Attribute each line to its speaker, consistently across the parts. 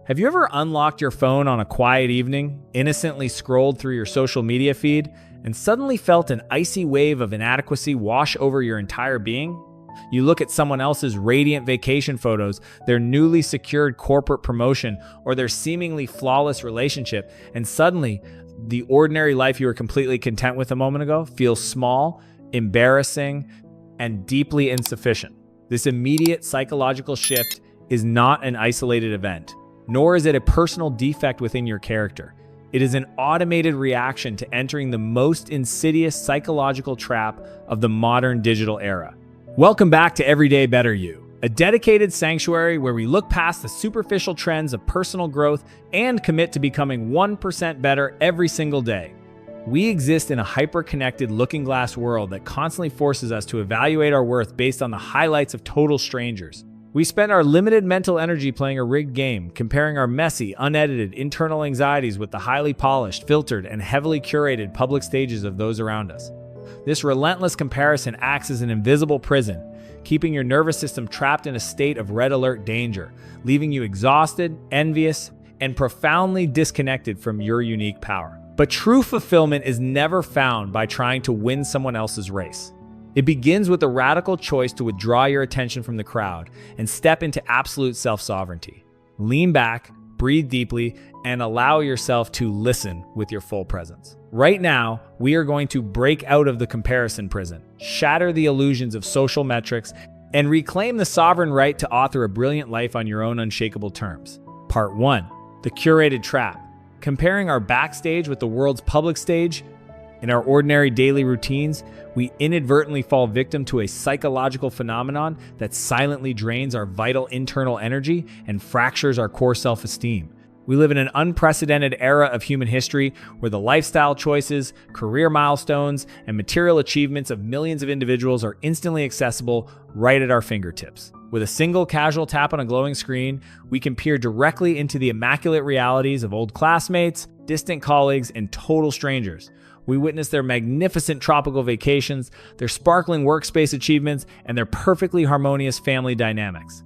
Speaker 1: Have you ever unlocked your phone on a quiet evening, innocently scrolled through your social media feed, and suddenly felt an icy wave of inadequacy wash over your entire being? You look at someone else's radiant vacation photos, their newly secured corporate promotion, or their seemingly flawless relationship, and suddenly, the ordinary life you were completely content with a moment ago feels small, embarrassing, and deeply insufficient. This immediate psychological shift is not an isolated event, nor is it a personal defect within your character. It is an automated reaction to entering the most insidious psychological trap of the modern digital era. Welcome back to Everyday Better You, a dedicated sanctuary where we look past the superficial trends of personal growth and commit to becoming 1% better every single day. We exist in a hyper-connected looking glass world that constantly forces us to evaluate our worth based on the highlights of total strangers. We spend our limited mental energy playing a rigged game, comparing our messy, unedited internal anxieties with the highly polished, filtered, and heavily curated public stages of those around us. This relentless comparison acts as an invisible prison, keeping your nervous system trapped in a state of red alert danger, leaving you exhausted, envious, and profoundly disconnected from your unique power. But true fulfillment is never found by trying to win someone else's race. It begins with a radical choice to withdraw your attention from the crowd and step into absolute self-sovereignty. Lean back, breathe deeply, and allow yourself to listen with your full presence. Right now, we are going to break out of the comparison prison, shatter the illusions of social metrics, and reclaim the sovereign right to author a brilliant life on your own unshakable terms. Part 1. The curated trap. Comparing our backstage with the world's public stage. In our ordinary daily routines, we inadvertently fall victim to a psychological phenomenon that silently drains our vital internal energy and fractures our core self-esteem. We live in an unprecedented era of human history where the lifestyle choices, career milestones, and material achievements of millions of individuals are instantly accessible right at our fingertips. With a single casual tap on a glowing screen, we can peer directly into the immaculate realities of old classmates, distant colleagues, and total strangers. We witness their magnificent tropical vacations, their sparkling workspace achievements, and their perfectly harmonious family dynamics.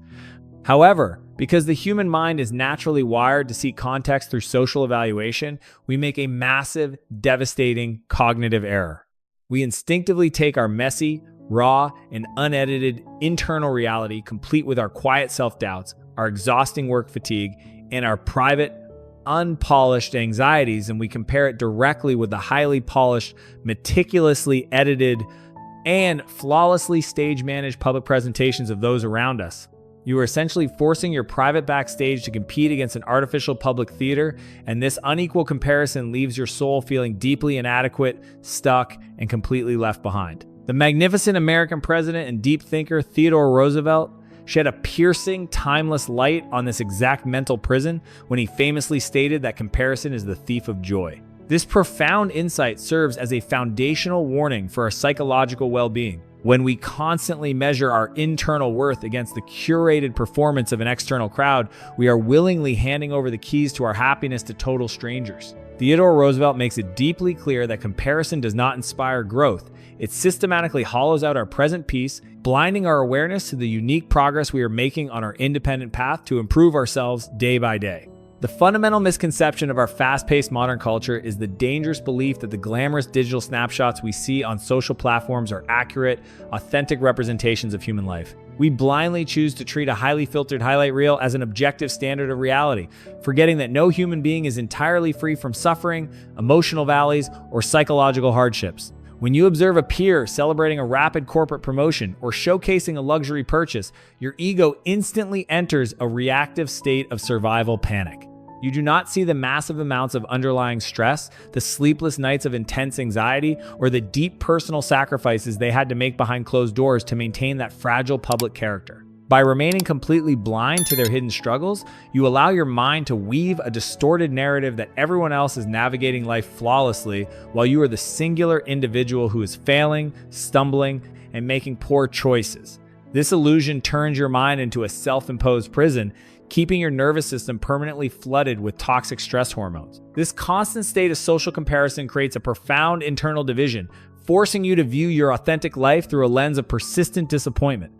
Speaker 1: However, because the human mind is naturally wired to seek context through social evaluation, we make a massive, devastating cognitive error. We instinctively take our messy, raw, and unedited internal reality, complete with our quiet self-doubts, our exhausting work fatigue, and our private, unpolished anxieties, and we compare it directly with the highly polished, meticulously edited, and flawlessly stage-managed public presentations of those around us. You are essentially forcing your private backstage to compete against an artificial public theater, and this unequal comparison leaves your soul feeling deeply inadequate, stuck, and completely left behind. The magnificent American president and deep thinker Theodore Roosevelt shed a piercing, timeless light on this exact mental prison when he famously stated that comparison is the thief of joy. This profound insight serves as a foundational warning for our psychological well-being. When we constantly measure our internal worth against the curated performance of an external crowd, we are willingly handing over the keys to our happiness to total strangers. Theodore Roosevelt makes it deeply clear that comparison does not inspire growth. It systematically hollows out our present peace, blinding our awareness to the unique progress we are making on our independent path to improve ourselves day by day. The fundamental misconception of our fast-paced modern culture is the dangerous belief that the glamorous digital snapshots we see on social platforms are accurate, authentic representations of human life. We blindly choose to treat a highly filtered highlight reel as an objective standard of reality, forgetting that no human being is entirely free from suffering, emotional valleys, or psychological hardships. When you observe a peer celebrating a rapid corporate promotion or showcasing a luxury purchase, your ego instantly enters a reactive state of survival panic. You do not see the massive amounts of underlying stress, the sleepless nights of intense anxiety, or the deep personal sacrifices they had to make behind closed doors to maintain that fragile public character. By remaining completely blind to their hidden struggles, you allow your mind to weave a distorted narrative that everyone else is navigating life flawlessly, while you are the singular individual who is failing, stumbling, and making poor choices. This illusion turns your mind into a self-imposed prison, keeping your nervous system permanently flooded with toxic stress hormones. This constant state of social comparison creates a profound internal division, forcing you to view your authentic life through a lens of persistent disappointment.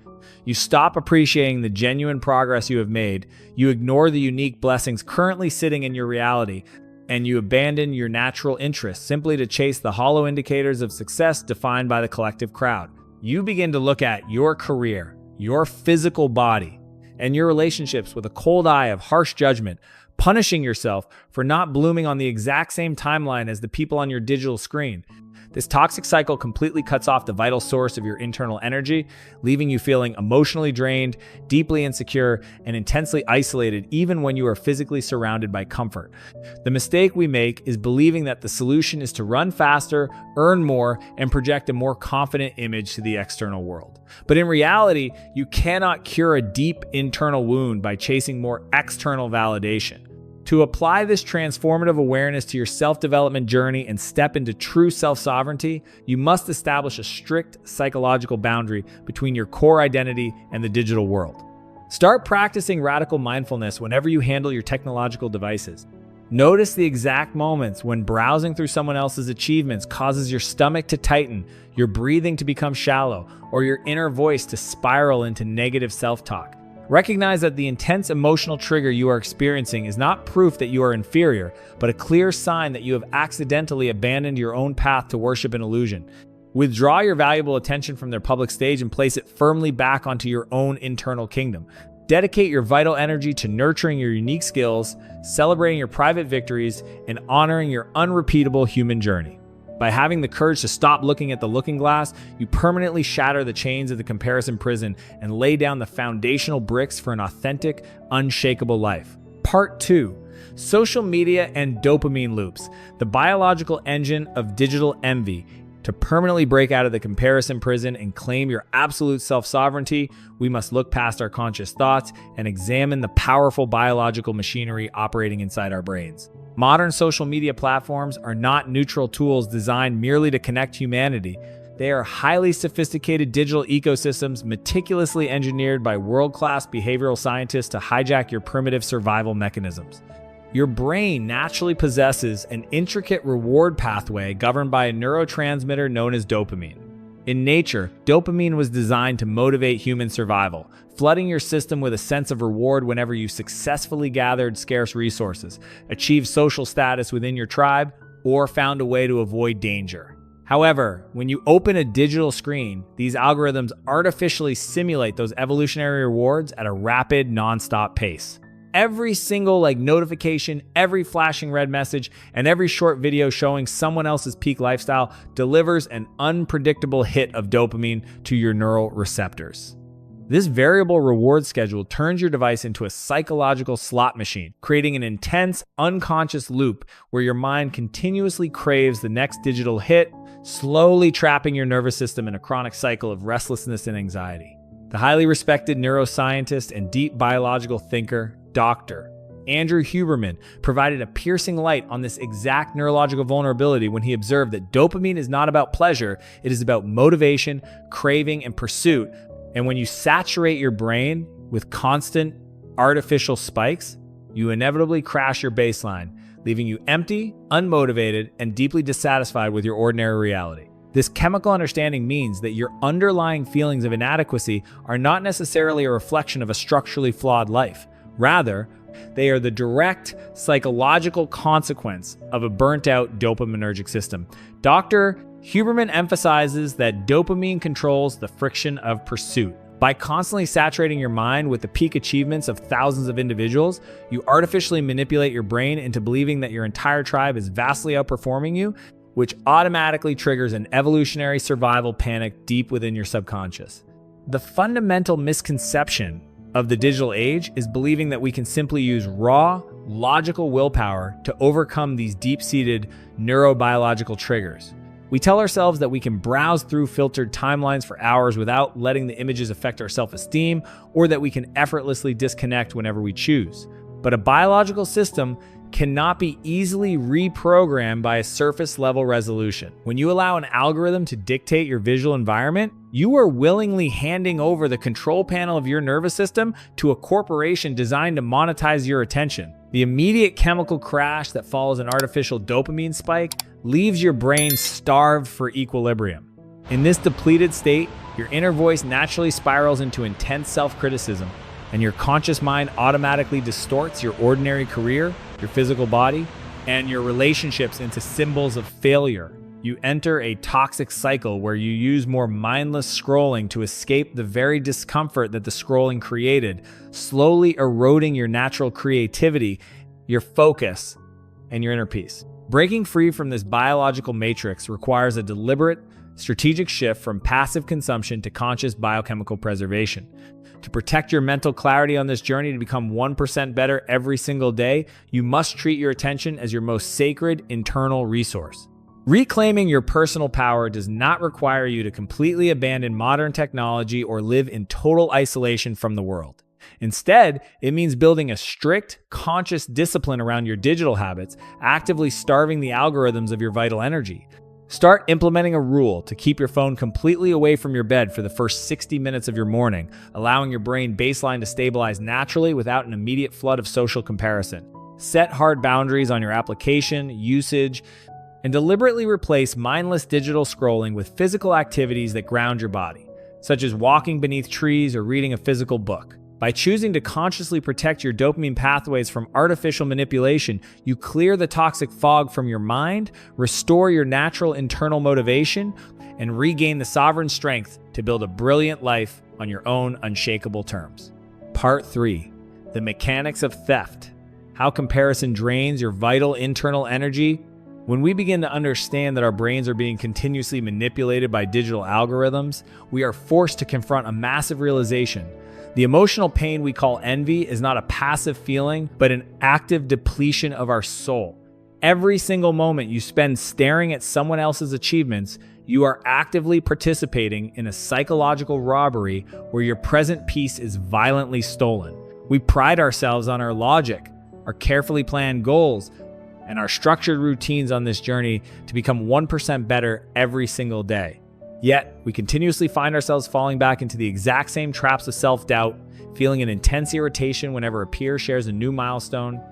Speaker 1: You stop appreciating the genuine progress you have made, you ignore the unique blessings currently sitting in your reality, and you abandon your natural interests simply to chase the hollow indicators of success defined by the collective crowd. You begin to look at your career, your physical body, and your relationships with a cold eye of harsh judgment, punishing yourself for not blooming on the exact same timeline as the people on your digital screen. This toxic cycle completely cuts off the vital source of your internal energy, leaving you feeling emotionally drained, deeply insecure, and intensely isolated even when you are physically surrounded by comfort. The mistake we make is believing that the solution is to run faster, earn more, and project a more confident image to the external world. But in reality, you cannot cure a deep internal wound by chasing more external validation. To apply this transformative awareness to your self-development journey and step into true self-sovereignty, you must establish a strict psychological boundary between your core identity and the digital world. Start practicing radical mindfulness whenever you handle your technological devices. Notice the exact moments when browsing through someone else's achievements causes your stomach to tighten, your breathing to become shallow, or your inner voice to spiral into negative self-talk. Recognize that the intense emotional trigger you are experiencing is not proof that you are inferior, but a clear sign that you have accidentally abandoned your own path to worship an illusion. Withdraw your valuable attention from their public stage and place it firmly back onto your own internal kingdom. Dedicate your vital energy to nurturing your unique skills, celebrating your private victories, and honoring your unrepeatable human journey. By having the courage to stop looking at the looking glass, you permanently shatter the chains of the comparison prison and lay down the foundational bricks for an authentic, unshakable life. Part 2. Social media and dopamine loops, the biological engine of digital envy. To permanently break out of the comparison prison and claim your absolute self-sovereignty, we must look past our conscious thoughts and examine the powerful biological machinery operating inside our brains. Modern social media platforms are not neutral tools designed merely to connect humanity. They are highly sophisticated digital ecosystems meticulously engineered by world-class behavioral scientists to hijack your primitive survival mechanisms. Your brain naturally possesses an intricate reward pathway governed by a neurotransmitter known as dopamine. In nature, dopamine was designed to motivate human survival, flooding your system with a sense of reward whenever you successfully gathered scarce resources, achieved social status within your tribe, or found a way to avoid danger. However, when you open a digital screen, these algorithms artificially simulate those evolutionary rewards at a rapid, non-stop pace. Every single notification, every flashing red message, and every short video showing someone else's peak lifestyle delivers an unpredictable hit of dopamine to your neural receptors. This variable reward schedule turns your device into a psychological slot machine, creating an intense, unconscious loop where your mind continuously craves the next digital hit, slowly trapping your nervous system in a chronic cycle of restlessness and anxiety. The highly respected neuroscientist and deep biological thinker, Dr. Andrew Huberman, provided a piercing light on this exact neurological vulnerability when he observed that dopamine is not about pleasure, it is about motivation, craving, and pursuit. And when you saturate your brain with constant artificial spikes, you inevitably crash your baseline, leaving you empty, unmotivated, and deeply dissatisfied with your ordinary reality. This chemical understanding means that your underlying feelings of inadequacy are not necessarily a reflection of a structurally flawed life. Rather, they are the direct psychological consequence of a burnt-out dopaminergic system. Dr. Huberman emphasizes that dopamine controls the friction of pursuit. By constantly saturating your mind with the peak achievements of thousands of individuals, you artificially manipulate your brain into believing that your entire tribe is vastly outperforming you, which automatically triggers an evolutionary survival panic deep within your subconscious. The fundamental misconception of the digital age is believing that we can simply use raw, logical willpower to overcome these deep-seated neurobiological triggers. We tell ourselves that we can browse through filtered timelines for hours without letting the images affect our self-esteem, or that we can effortlessly disconnect whenever we choose. But a biological system cannot be easily reprogrammed by a surface-level resolution. When you allow an algorithm to dictate your visual environment, you are willingly handing over the control panel of your nervous system to a corporation designed to monetize your attention. The immediate chemical crash that follows an artificial dopamine spike leaves your brain starved for equilibrium. In this depleted state, your inner voice naturally spirals into intense self-criticism, and your conscious mind automatically distorts your ordinary career, your physical body, and your relationships into symbols of failure. You enter a toxic cycle where you use more mindless scrolling to escape the very discomfort that the scrolling created, slowly eroding your natural creativity, your focus, and your inner peace. Breaking free from this biological matrix requires a deliberate, strategic shift from passive consumption to conscious biochemical preservation. To protect your mental clarity on this journey to become 1% better every single day, you must treat your attention as your most sacred internal resource. Reclaiming your personal power does not require you to completely abandon modern technology or live in total isolation from the world. Instead, it means building a strict, conscious discipline around your digital habits, actively starving the algorithms of your vital energy. Start implementing a rule to keep your phone completely away from your bed for the first 60 minutes of your morning, allowing your brain baseline to stabilize naturally without an immediate flood of social comparison. Set hard boundaries on your application, usage, and deliberately replace mindless digital scrolling with physical activities that ground your body, such as walking beneath trees or reading a physical book. By choosing to consciously protect your dopamine pathways from artificial manipulation, you clear the toxic fog from your mind, restore your natural internal motivation, and regain the sovereign strength to build a brilliant life on your own unshakable terms. Part 3. The mechanics of theft. How comparison drains your vital internal energy. When we begin to understand that our brains are being continuously manipulated by digital algorithms, we are forced to confront a massive realization. The emotional pain we call envy is not a passive feeling, but an active depletion of our soul. Every single moment you spend staring at someone else's achievements, you are actively participating in a psychological robbery where your present peace is violently stolen. We pride ourselves on our logic, our carefully planned goals, and our structured routines on this journey to become 1% better every single day. Yet, we continuously find ourselves falling back into the exact same traps of self-doubt, feeling an intense irritation whenever a peer shares a new milestone.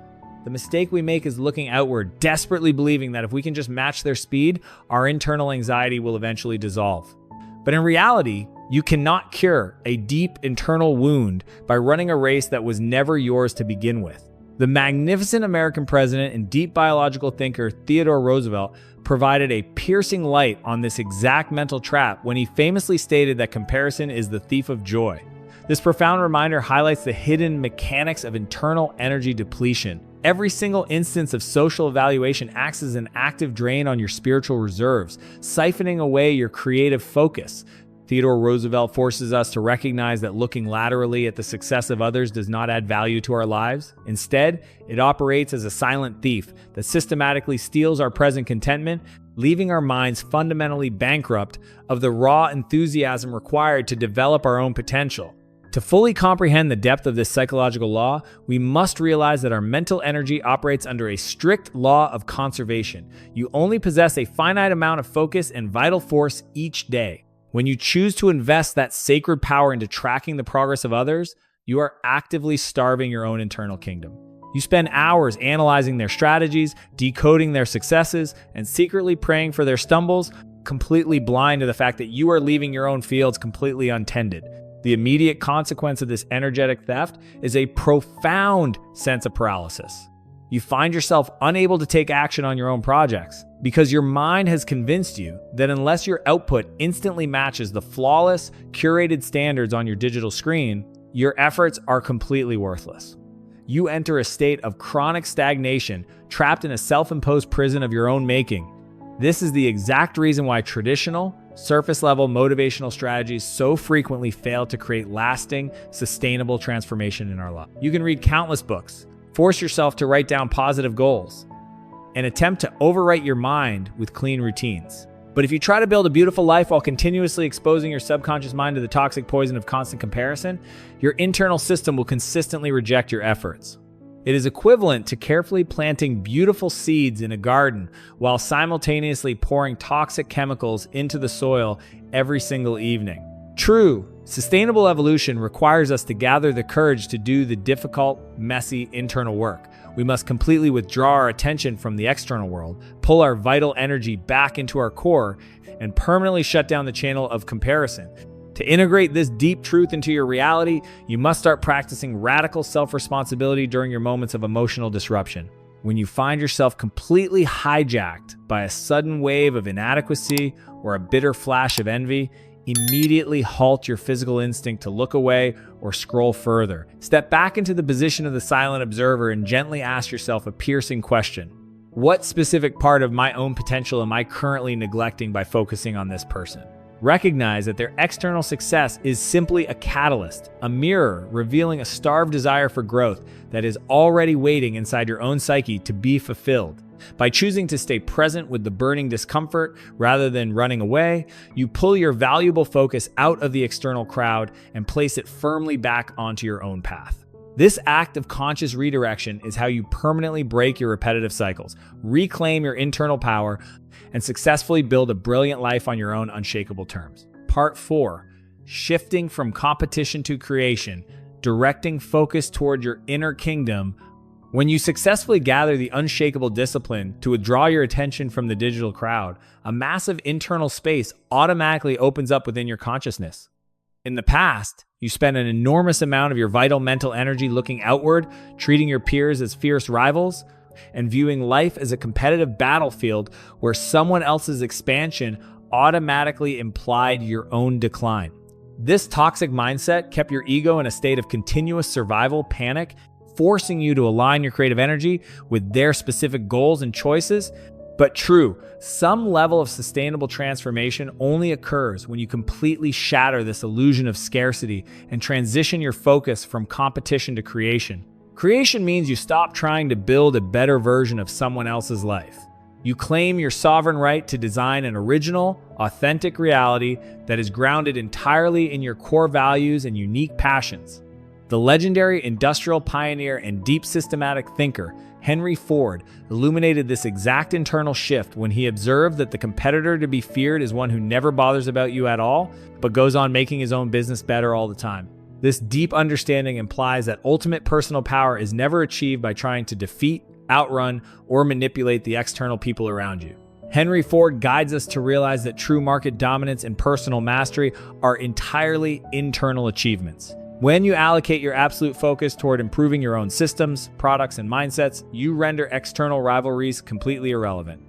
Speaker 1: The mistake we make is looking outward, desperately believing that if we can just match their speed, our internal anxiety will eventually dissolve. But in reality, you cannot cure a deep internal wound by running a race that was never yours to begin with. The magnificent American president and deep biological thinker Theodore Roosevelt provided a piercing light on this exact mental trap when he famously stated that comparison is the thief of joy. This profound reminder highlights the hidden mechanics of internal energy depletion. Every single instance of social evaluation acts as an active drain on your spiritual reserves, siphoning away your creative focus. Theodore Roosevelt forces us to recognize that looking laterally at the success of others does not add value to our lives. Instead, it operates as a silent thief that systematically steals our present contentment, leaving our minds fundamentally bankrupt of the raw enthusiasm required to develop our own potential. To fully comprehend the depth of this psychological law, we must realize that our mental energy operates under a strict law of conservation. You only possess a finite amount of focus and vital force each day. When you choose to invest that sacred power into tracking the progress of others, you are actively starving your own internal kingdom. You spend hours analyzing their strategies, decoding their successes, and secretly praying for their stumbles, completely blind to the fact that you are leaving your own fields completely untended. The immediate consequence of this energetic theft is a profound sense of paralysis. You find yourself unable to take action on your own projects because your mind has convinced you that unless your output instantly matches the flawless, curated standards on your digital screen, your efforts are completely worthless. You enter a state of chronic stagnation, trapped in a self-imposed prison of your own making. This is the exact reason why traditional, surface-level motivational strategies so frequently fail to create lasting, sustainable transformation in our life. You can read countless books, force yourself to write down positive goals, and attempt to overwrite your mind with clean routines. But if you try to build a beautiful life while continuously exposing your subconscious mind to the toxic poison of constant comparison, your internal system will consistently reject your efforts. It is equivalent to carefully planting beautiful seeds in a garden while simultaneously pouring toxic chemicals into the soil every single evening. True, sustainable evolution requires us to gather the courage to do the difficult, messy internal work. We must completely withdraw our attention from the external world, pull our vital energy back into our core, and permanently shut down the channel of comparison. To integrate this deep truth into your reality, you must start practicing radical self-responsibility during your moments of emotional disruption. When you find yourself completely hijacked by a sudden wave of inadequacy or a bitter flash of envy, immediately halt your physical instinct to look away or scroll further. Step back into the position of the silent observer and gently ask yourself a piercing question. What specific part of my own potential am I currently neglecting by focusing on this person? Recognize that their external success is simply a catalyst, a mirror revealing a starved desire for growth that is already waiting inside your own psyche to be fulfilled. By choosing to stay present with the burning discomfort rather than running away, you pull your valuable focus out of the external crowd and place it firmly back onto your own path. This act of conscious redirection is how you permanently break your repetitive cycles, reclaim your internal power, and successfully build a brilliant life on your own unshakable terms. Part 4. Shifting from competition to creation, directing focus toward your inner kingdom. When you successfully gather the unshakable discipline to withdraw your attention from the digital crowd, a massive internal space automatically opens up within your consciousness. In the past, you spent an enormous amount of your vital mental energy looking outward, treating your peers as fierce rivals, and viewing life as a competitive battlefield where someone else's expansion automatically implied your own decline. This toxic mindset kept your ego in a state of continuous survival panic, forcing you to align your creative energy with their specific goals and choices. But true, some level of sustainable transformation only occurs when you completely shatter this illusion of scarcity and transition your focus from competition to creation. Creation means you stop trying to build a better version of someone else's life. You claim your sovereign right to design an original, authentic reality that is grounded entirely in your core values and unique passions. The legendary industrial pioneer and deep systematic thinker, Henry Ford, illuminated this exact internal shift when he observed that the competitor to be feared is one who never bothers about you at all, but goes on making his own business better all the time. This deep understanding implies that ultimate personal power is never achieved by trying to defeat, outrun, or manipulate the external people around you. Henry Ford guides us to realize that true market dominance and personal mastery are entirely internal achievements. When you allocate your absolute focus toward improving your own systems, products, and mindsets, you render external rivalries completely irrelevant.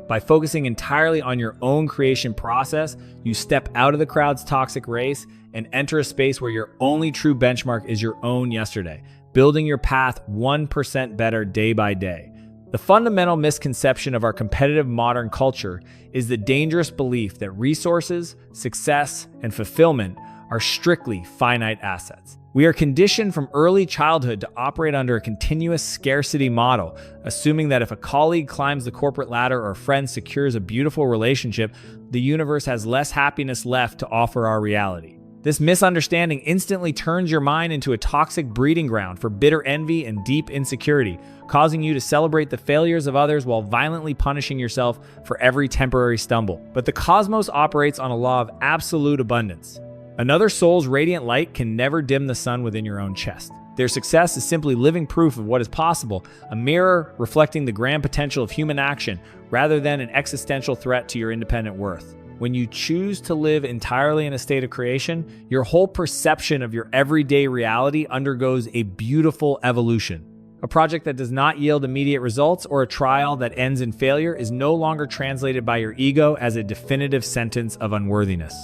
Speaker 1: By focusing entirely on your own creation process, you step out of the crowd's toxic race and enter a space where your only true benchmark is your own yesterday, building your path 1% better day by day. The fundamental misconception of our competitive modern culture is the dangerous belief that resources, success, and fulfillment are strictly finite assets. We are conditioned from early childhood to operate under a continuous scarcity model, assuming that if a colleague climbs the corporate ladder or a friend secures a beautiful relationship, the universe has less happiness left to offer our reality. This misunderstanding instantly turns your mind into a toxic breeding ground for bitter envy and deep insecurity, causing you to celebrate the failures of others while violently punishing yourself for every temporary stumble. But the cosmos operates on a law of absolute abundance. Another soul's radiant light can never dim the sun within your own chest. Their success is simply living proof of what is possible, a mirror reflecting the grand potential of human action rather than an existential threat to your independent worth. When you choose to live entirely in a state of creation, your whole perception of your everyday reality undergoes a beautiful evolution. A project that does not yield immediate results or a trial that ends in failure is no longer translated by your ego as a definitive sentence of unworthiness.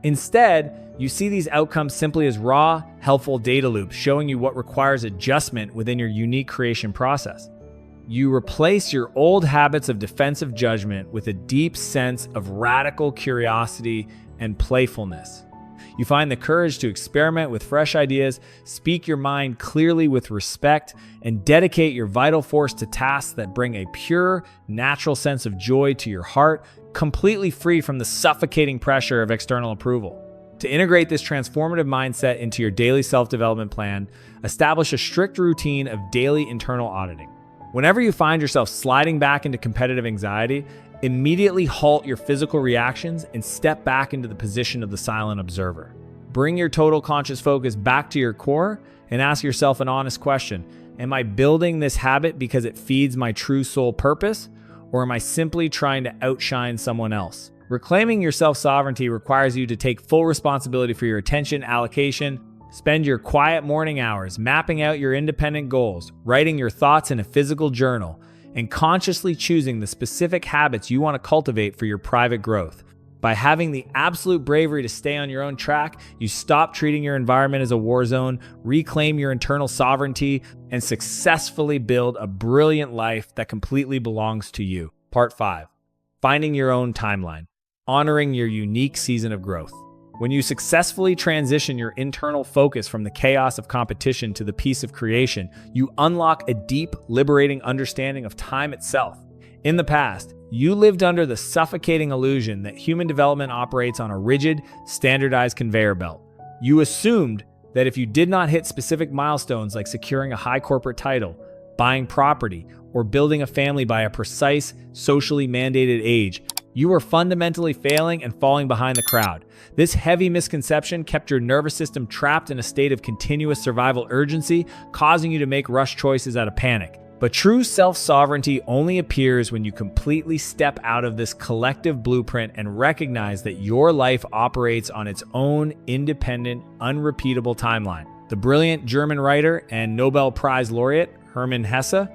Speaker 1: Instead, you see these outcomes simply as raw, helpful data loops showing you what requires adjustment within your unique creation process. You replace your old habits of defensive judgment with a deep sense of radical curiosity and playfulness. You find the courage to experiment with fresh ideas, speak your mind clearly with respect, and dedicate your vital force to tasks that bring a pure, natural sense of joy to your heart, completely free from the suffocating pressure of external approval. To integrate this transformative mindset into your daily self-development plan, establish a strict routine of daily internal auditing. Whenever you find yourself sliding back into competitive anxiety, immediately halt your physical reactions and step back into the position of the silent observer. Bring your total conscious focus back to your core and ask yourself an honest question. Am I building this habit because it feeds my true soul purpose, or am I simply trying to outshine someone else? Reclaiming your self-sovereignty requires you to take full responsibility for your attention allocation. Spend your quiet morning hours mapping out your independent goals, writing your thoughts in a physical journal, and consciously choosing the specific habits you want to cultivate for your private growth. By having the absolute bravery to stay on your own track, you stop treating your environment as a war zone, reclaim your internal sovereignty, and successfully build a brilliant life that completely belongs to you. Part 5. Finding your own timeline. Honoring your unique season of growth. When you successfully transition your internal focus from the chaos of competition to the peace of creation, you unlock a deep, liberating understanding of time itself. In the past, you lived under the suffocating illusion that human development operates on a rigid, standardized conveyor belt. You assumed that if you did not hit specific milestones like securing a high corporate title, buying property, or building a family by a precise, socially mandated age, you were fundamentally failing and falling behind the crowd. This heavy misconception kept your nervous system trapped in a state of continuous survival urgency, causing you to make rush choices out of panic. But true self-sovereignty only appears when you completely step out of this collective blueprint and recognize that your life operates on its own independent, unrepeatable timeline. The brilliant German writer and Nobel Prize laureate Hermann Hesse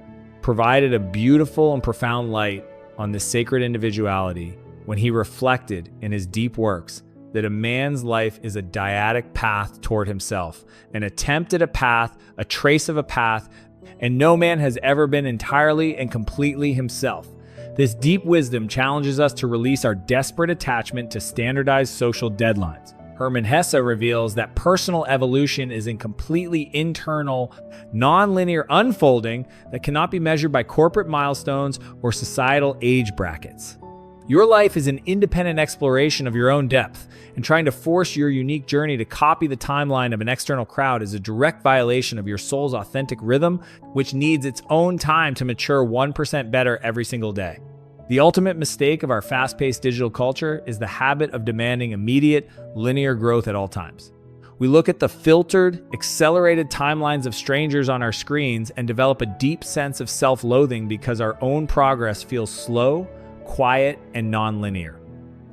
Speaker 1: provided a beautiful and profound light on this sacred individuality when he reflected in his deep works that a man's life is a dyadic path toward himself, an attempt at a path, a trace of a path, and no man has ever been entirely and completely himself. This deep wisdom challenges us to release our desperate attachment to standardized social deadlines. Hermann Hesse reveals that personal evolution is a completely internal, non-linear unfolding that cannot be measured by corporate milestones or societal age brackets. Your life is an independent exploration of your own depth, and trying to force your unique journey to copy the timeline of an external crowd is a direct violation of your soul's authentic rhythm, which needs its own time to mature 1% better every single day. The ultimate mistake of our fast-paced digital culture is the habit of demanding immediate, linear growth at all times. We look at the filtered, accelerated timelines of strangers on our screens and develop a deep sense of self-loathing because our own progress feels slow, quiet, and non-linear.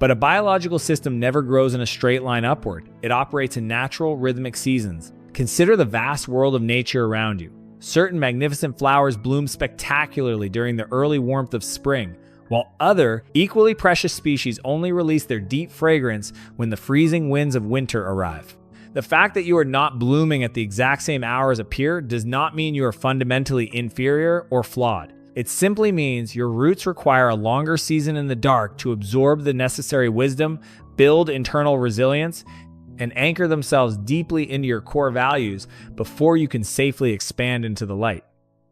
Speaker 1: But a biological system never grows in a straight line upward. It operates in natural, rhythmic seasons. Consider the vast world of nature around you. Certain magnificent flowers bloom spectacularly during the early warmth of spring, while other, equally precious species only release their deep fragrance when the freezing winds of winter arrive. The fact that you are not blooming at the exact same hour as a peer does not mean you are fundamentally inferior or flawed. It simply means your roots require a longer season in the dark to absorb the necessary wisdom, build internal resilience, and anchor themselves deeply into your core values before you can safely expand into the light.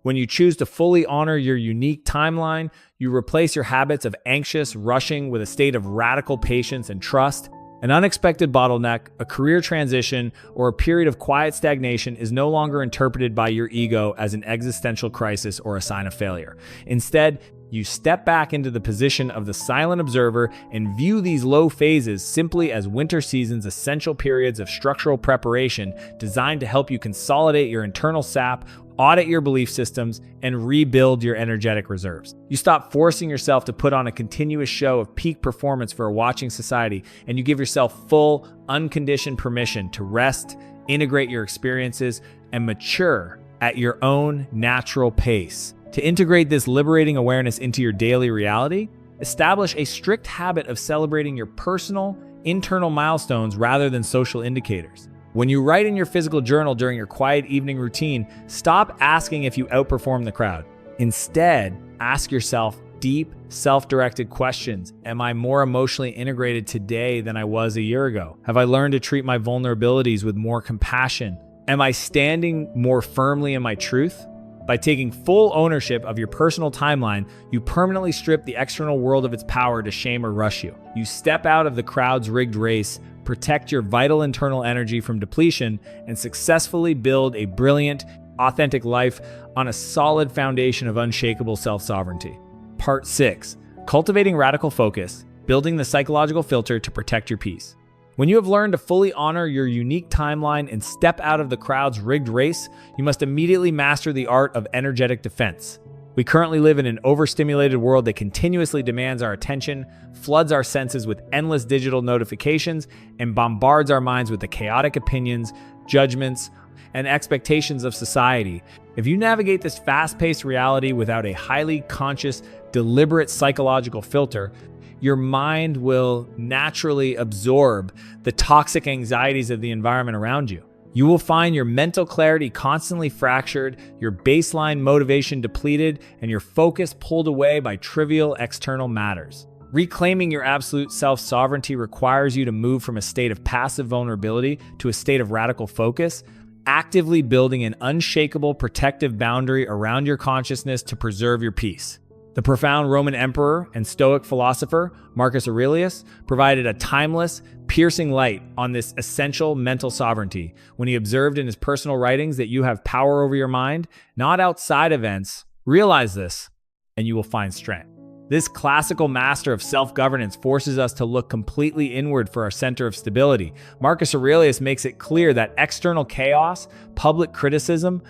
Speaker 1: When you choose to fully honor your unique timeline, you replace your habits of anxious rushing with a state of radical patience and trust. An unexpected bottleneck, a career transition, or a period of quiet stagnation is no longer interpreted by your ego as an existential crisis or a sign of failure. Instead, you step back into the position of the silent observer and view these low phases simply as winter season's essential periods of structural preparation designed to help you consolidate your internal sap, audit your belief systems, and rebuild your energetic reserves. You stop forcing yourself to put on a continuous show of peak performance for a watching society, and you give yourself full, unconditioned permission to rest, integrate your experiences, and mature at your own natural pace. To integrate this liberating awareness into your daily reality, establish a strict habit of celebrating your personal, internal milestones rather than social indicators. When you write in your physical journal during your quiet evening routine, stop asking if you outperform the crowd. Instead, ask yourself deep, self-directed questions. Am I more emotionally integrated today than I was a year ago? Have I learned to treat my vulnerabilities with more compassion? Am I standing more firmly in my truth? By taking full ownership of your personal timeline, you permanently strip the external world of its power to shame or rush you. You step out of the crowd's rigged race, protect your vital internal energy from depletion, and successfully build a brilliant, authentic life on a solid foundation of unshakable self-sovereignty. Part 6. Cultivating radical focus, building the psychological filter to protect your peace. When you have learned to fully honor your unique timeline and step out of the crowd's rigged race, you must immediately master the art of energetic defense. We currently live in an overstimulated world that continuously demands our attention, floods our senses with endless digital notifications, and bombards our minds with the chaotic opinions, judgments, and expectations of society. If you navigate this fast-paced reality without a highly conscious, deliberate psychological filter, your mind will naturally absorb the toxic anxieties of the environment around you. You will find your mental clarity constantly fractured, your baseline motivation depleted, and your focus pulled away by trivial external matters. Reclaiming your absolute self-sovereignty requires you to move from a state of passive vulnerability to a state of radical focus, actively building an unshakable protective boundary around your consciousness to preserve your peace. The profound Roman emperor and Stoic philosopher, Marcus Aurelius, provided a timeless, piercing light on this essential mental sovereignty when he observed in his personal writings that you have power over your mind, not outside events. Realize this, and you will find strength. This classical master of self-governance forces us to look completely inward for our center of stability. Marcus Aurelius makes it clear that external chaos, public criticism,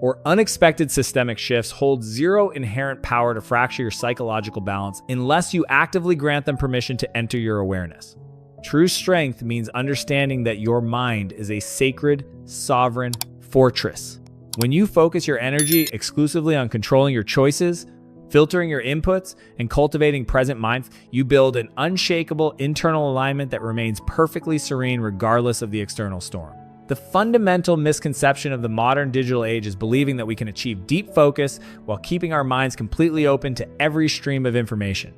Speaker 1: or unexpected systemic shifts hold zero inherent power to fracture your psychological balance unless you actively grant them permission to enter your awareness. True strength means understanding that your mind is a sacred, sovereign fortress. When you focus your energy exclusively on controlling your choices, filtering your inputs, and cultivating present mind, you build an unshakable internal alignment that remains perfectly serene regardless of the external storm. The fundamental misconception of the modern digital age is believing that we can achieve deep focus while keeping our minds completely open to every stream of information.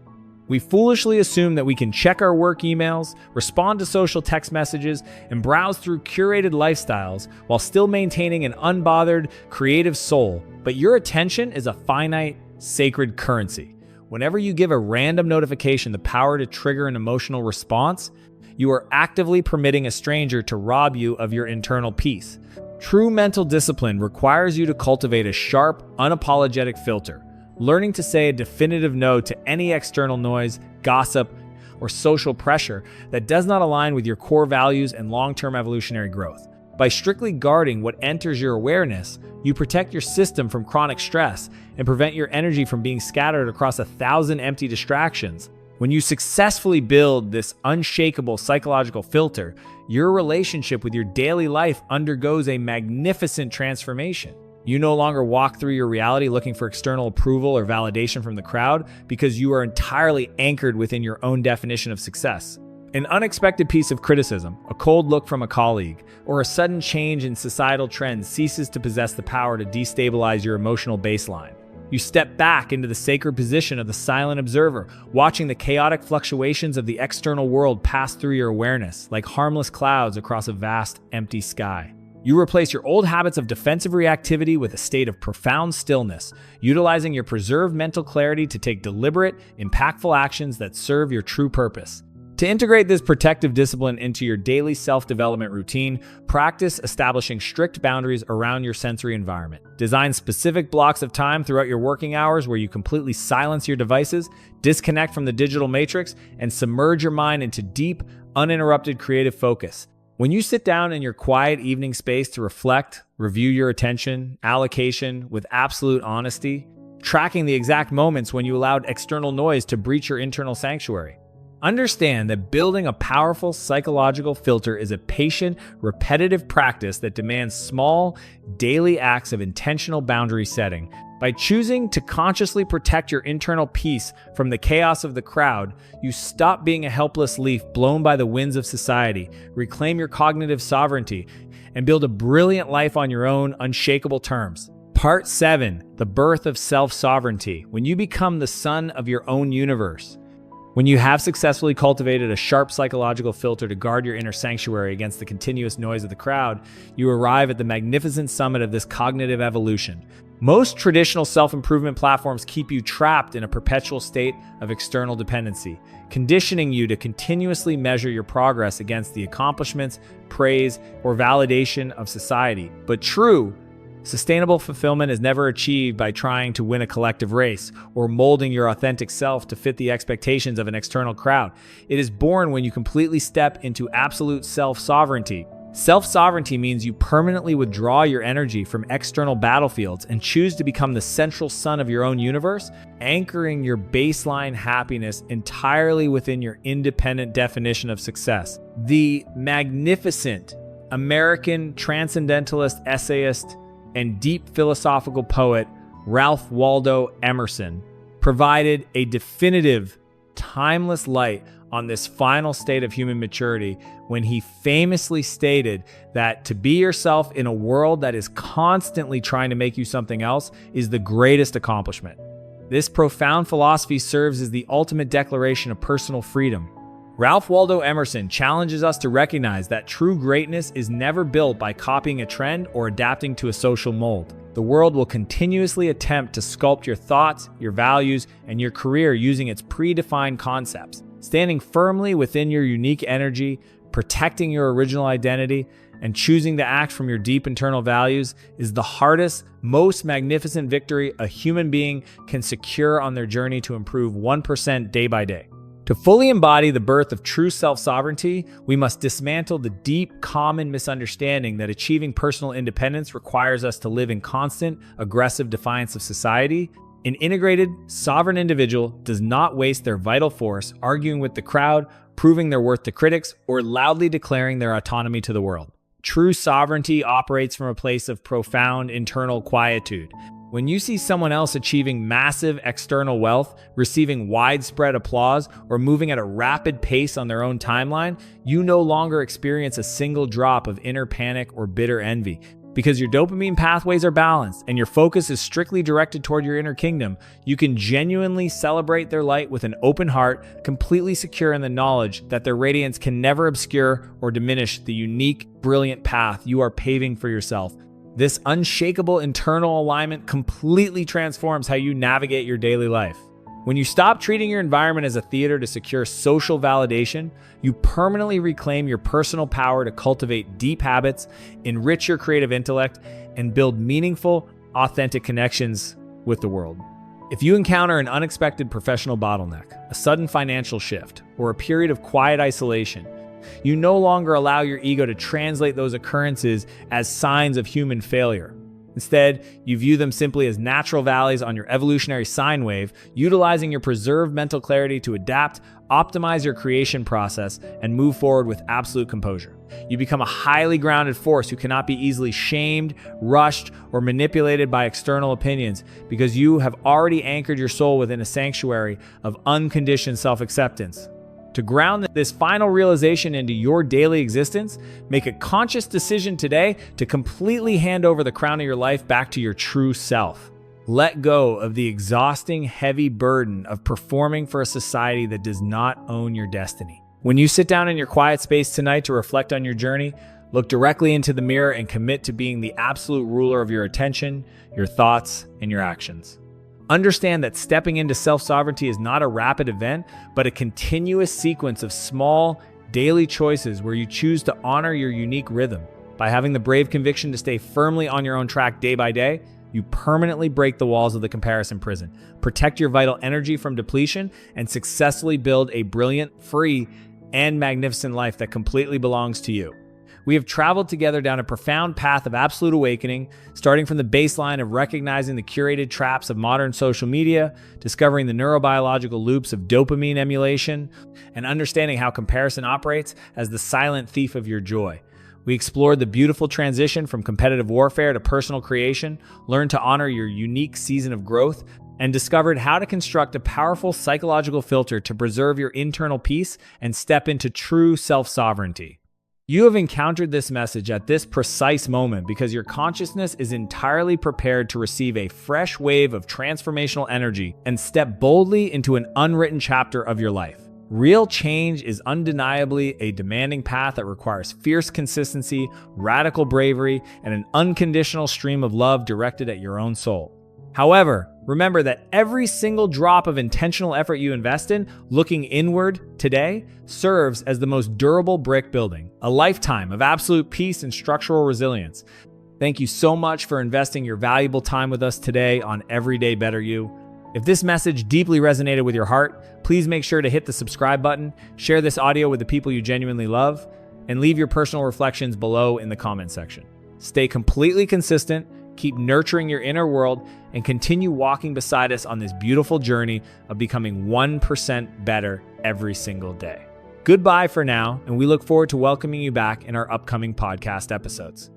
Speaker 1: We foolishly assume that we can check our work emails, respond to social text messages, and browse through curated lifestyles while still maintaining an unbothered, creative soul. But your attention is a finite, sacred currency. Whenever you give a random notification the power to trigger an emotional response, you are actively permitting a stranger to rob you of your internal peace. True mental discipline requires you to cultivate a sharp, unapologetic filter, learning to say a definitive no to any external noise, gossip, or social pressure that does not align with your core values and long-term evolutionary growth. By strictly guarding what enters your awareness, you protect your system from chronic stress and prevent your energy from being scattered across 1,000 empty distractions. When you successfully build this unshakable psychological filter, your relationship with your daily life undergoes a magnificent transformation. You no longer walk through your reality looking for external approval or validation from the crowd because you are entirely anchored within your own definition of success. An unexpected piece of criticism, a cold look from a colleague, or a sudden change in societal trends ceases to possess the power to destabilize your emotional baseline. You step back into the sacred position of the silent observer, watching the chaotic fluctuations of the external world pass through your awareness like harmless clouds across a vast, empty sky. You replace your old habits of defensive reactivity with a state of profound stillness, utilizing your preserved mental clarity to take deliberate, impactful actions that serve your true purpose. To integrate this protective discipline into your daily self-development routine, practice establishing strict boundaries around your sensory environment. Design specific blocks of time throughout your working hours where you completely silence your devices, disconnect from the digital matrix, and submerge your mind into deep, uninterrupted creative focus. When you sit down in your quiet evening space to reflect, review your attention allocation with absolute honesty, tracking the exact moments when you allowed external noise to breach your internal sanctuary. Understand that building a powerful psychological filter is a patient, repetitive practice that demands small, daily acts of intentional boundary setting. By choosing to consciously protect your internal peace from the chaos of the crowd, you stop being a helpless leaf blown by the winds of society, reclaim your cognitive sovereignty, and build a brilliant life on your own unshakable terms. Part 7. The birth of self-sovereignty. When you become the son of your own universe. When you have successfully cultivated a sharp psychological filter to guard your inner sanctuary against the continuous noise of the crowd, you arrive at the magnificent summit of this cognitive evolution. Most traditional self-improvement platforms keep you trapped in a perpetual state of external dependency, conditioning you to continuously measure your progress against the accomplishments, praise, or validation of society. But true, sustainable fulfillment is never achieved by trying to win a collective race or molding your authentic self to fit the expectations of an external crowd. It is born when you completely step into absolute self-sovereignty. Self-sovereignty means you permanently withdraw your energy from external battlefields and choose to become the central sun of your own universe, anchoring your baseline happiness entirely within your independent definition of success. The magnificent American transcendentalist, essayist, and deep philosophical poet Ralph Waldo Emerson provided a definitive, timeless light on this final state of human maturity when he famously stated that to be yourself in a world that is constantly trying to make you something else is the greatest accomplishment. This profound philosophy serves as the ultimate declaration of personal freedom. Ralph Waldo Emerson challenges us to recognize that true greatness is never built by copying a trend or adapting to a social mold. The world will continuously attempt to sculpt your thoughts, your values, and your career using its predefined concepts. Standing firmly within your unique energy, protecting your original identity, and choosing to act from your deep internal values is the hardest, most magnificent victory a human being can secure on their journey to improve 1% day by day. To fully embody the birth of true self-sovereignty, we must dismantle the deep, common misunderstanding that achieving personal independence requires us to live in constant, aggressive defiance of society. An integrated, sovereign individual does not waste their vital force arguing with the crowd, proving their worth to critics, or loudly declaring their autonomy to the world. True sovereignty operates from a place of profound internal quietude. When you see someone else achieving massive external wealth, receiving widespread applause, or moving at a rapid pace on their own timeline, you no longer experience a single drop of inner panic or bitter envy. Because your dopamine pathways are balanced and your focus is strictly directed toward your inner kingdom, you can genuinely celebrate their light with an open heart, completely secure in the knowledge that their radiance can never obscure or diminish the unique, brilliant path you are paving for yourself. This unshakable internal alignment completely transforms how you navigate your daily life. When you stop treating your environment as a theater to secure social validation, you permanently reclaim your personal power to cultivate deep habits, enrich your creative intellect, and build meaningful, authentic connections with the world. If you encounter an unexpected professional bottleneck, a sudden financial shift, or a period of quiet isolation, you no longer allow your ego to translate those occurrences as signs of human failure. Instead, you view them simply as natural valleys on your evolutionary sine wave, utilizing your preserved mental clarity to adapt, optimize your creation process, and move forward with absolute composure. You become a highly grounded force who cannot be easily shamed, rushed, or manipulated by external opinions because you have already anchored your soul within a sanctuary of unconditioned self-acceptance. To ground this final realization into your daily existence, make a conscious decision today to completely hand over the crown of your life back to your true self. Let go of the exhausting, heavy burden of performing for a society that does not own your destiny. When you sit down in your quiet space tonight to reflect on your journey, look directly into the mirror and commit to being the absolute ruler of your attention, your thoughts, and your actions. Understand that stepping into self-sovereignty is not a rapid event, but a continuous sequence of small, daily choices where you choose to honor your unique rhythm. By having the brave conviction to stay firmly on your own track day by day, you permanently break the walls of the comparison prison, protect your vital energy from depletion, and successfully build a brilliant, free, and magnificent life that completely belongs to you. We have traveled together down a profound path of absolute awakening, starting from the baseline of recognizing the curated traps of modern social media, discovering the neurobiological loops of dopamine emulation, and understanding how comparison operates as the silent thief of your joy. We explored the beautiful transition from competitive warfare to personal creation, learned to honor your unique season of growth, and discovered how to construct a powerful psychological filter to preserve your internal peace and step into true self-sovereignty. You have encountered this message at this precise moment because your consciousness is entirely prepared to receive a fresh wave of transformational energy and step boldly into an unwritten chapter of your life. Real change is undeniably a demanding path that requires fierce consistency, radical bravery, and an unconditional stream of love directed at your own soul. However, remember that every single drop of intentional effort you invest in, looking inward today, serves as the most durable brick building a lifetime of absolute peace and structural resilience. Thank you so much for investing your valuable time with us today on Everyday Better You. If this message deeply resonated with your heart, please make sure to hit the subscribe button, share this audio with the people you genuinely love, and leave your personal reflections below in the comment section. Stay completely consistent, keep nurturing your inner world, and continue walking beside us on this beautiful journey of becoming 1% better every single day. Goodbye for now, and we look forward to welcoming you back in our upcoming podcast episodes.